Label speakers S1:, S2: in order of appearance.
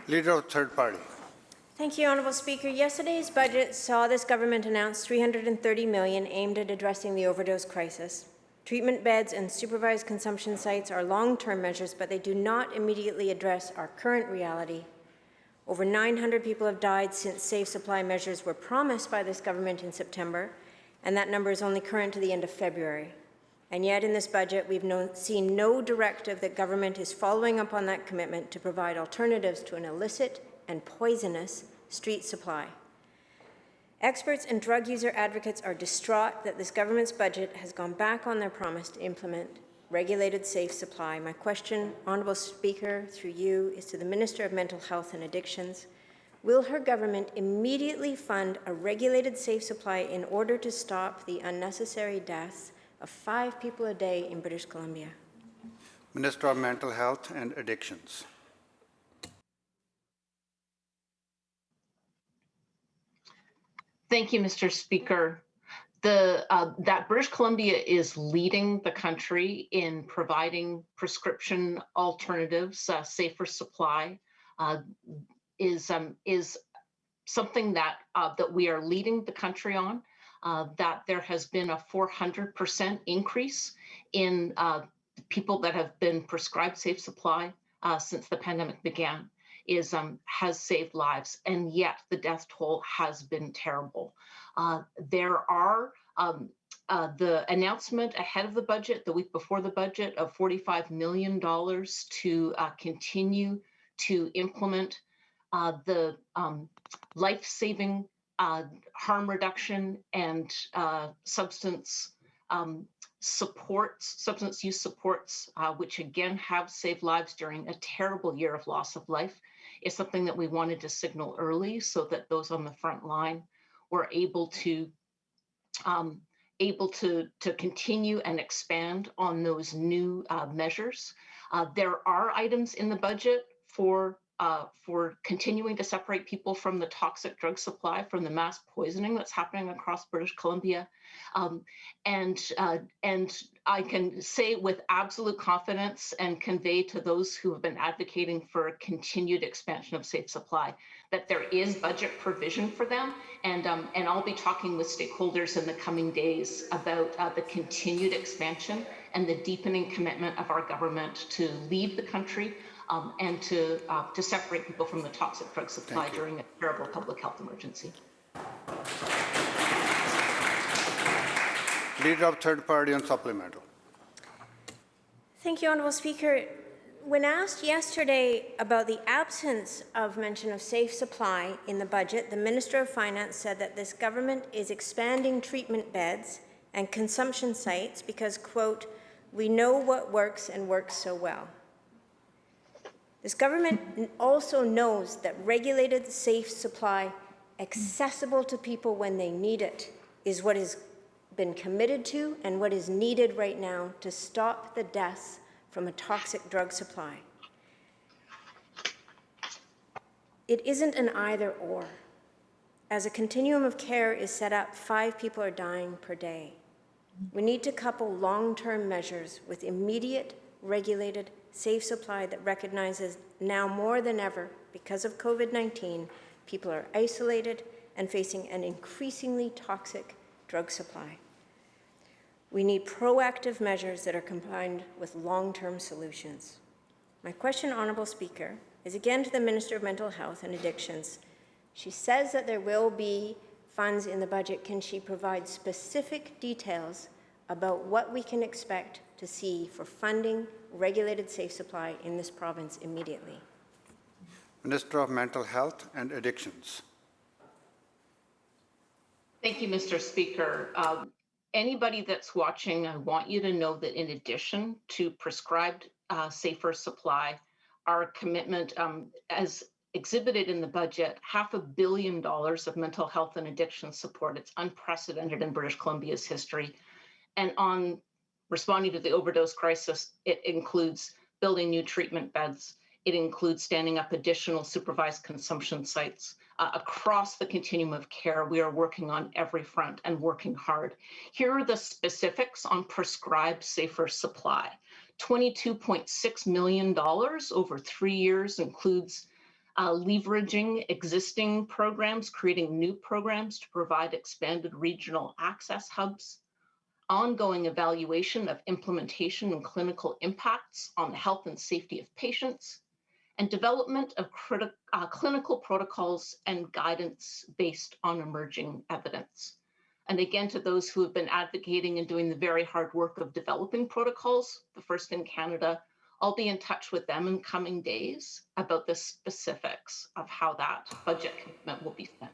S1: Leader of Third Party.
S2: Thank you, Honourable Speaker. Yesterday's budget saw this government announce $330 million aimed at addressing the overdose crisis. Treatment beds and supervised consumption sites are long-term measures, but they do not immediately address our current reality. Over 900 people have died since safe supply measures were promised by this government in September, and that number is only current to the end of February. And yet in this budget, we've seen no directive that government is following up on that commitment to provide alternatives to an illicit and poisonous street supply. Experts and drug user advocates are distraught that this government's budget has gone back on their promise to implement regulated safe supply. My question, Honourable Speaker, through you, is to the Minister of Mental Health and Addictions. Will her government immediately fund a regulated safe supply in order to stop the unnecessary deaths of 5 people a day in British Columbia?
S1: Minister of Mental Health and Addictions.
S3: Thank you, Mr. Speaker. That British Columbia is leading the country in providing prescription alternatives, safer supply, is something that we are leading the country on. That there has been a 400% increase in people that have been prescribed safe supply since the pandemic began. Has saved lives, and yet the death toll has been terrible. There are the announcement ahead of the budget, the week before the budget, of $45 million to continue to implement the life-saving harm reduction and substance use supports, which again have saved lives during a terrible year of loss of life, is something that we wanted to signal early so that those on the front line were able to continue and expand on those new measures. There are items in the budget for continuing to separate people from the toxic drug supply, from the mass poisoning that's happening across British Columbia. And I can say with absolute confidence and convey to those who have been advocating for a continued expansion of safe supply that there is budget provision for them. And I'll be talking with stakeholders in the coming days about the continued expansion and the deepening commitment of our government to lead the country and to separate people from the toxic drug supply during a terrible public health emergency.
S1: Leader of Third Party on supplemental.
S2: Thank you, Honourable Speaker. When asked yesterday about the absence of mention of safe supply in the budget, the Minister of Finance said that this government is expanding treatment beds and consumption sites because, quote, we know what works and works so well. This government also knows that regulated safe supply, accessible to people when they need it, is what has been committed to and what is needed right now to stop the deaths from a toxic drug supply. It isn't an either or. As a continuum of care is set up, 5 people are dying per day. We need to couple long-term measures with immediate, regulated, safe supply that recognizes now more than ever, because of COVID-19, people are isolated and facing an increasingly toxic drug supply. We need proactive measures that are combined with long-term solutions. My question, Honourable Speaker, is again to the Minister of Mental Health and Addictions. She says that there will be funds in the budget. Can she provide specific details about what we can expect to see for funding regulated safe supply in this province immediately?
S1: Minister of Mental Health and Addictions.
S3: Thank you, Mr. Speaker. Anybody that's watching, I want you to know that in addition to prescribed safer supply, our commitment, as exhibited in the budget, $500 million of mental health and addiction support. It's unprecedented in British Columbia's history. And on responding to the overdose crisis, it includes building new treatment beds. It includes standing up additional supervised consumption sites. Across the continuum of care, we are working on every front and working hard. Here are the specifics on prescribed safer supply. $22.6 million over 3 years includes leveraging existing programs, creating new programs to provide expanded regional access hubs, ongoing evaluation of implementation and clinical impacts on the health and safety of patients, and development of clinical protocols and guidance based on emerging evidence. And again, to those who have been advocating and doing the very hard work of developing protocols, the first in Canada, I'll be in touch with them in coming days about the specifics of how that budget commitment will be spent.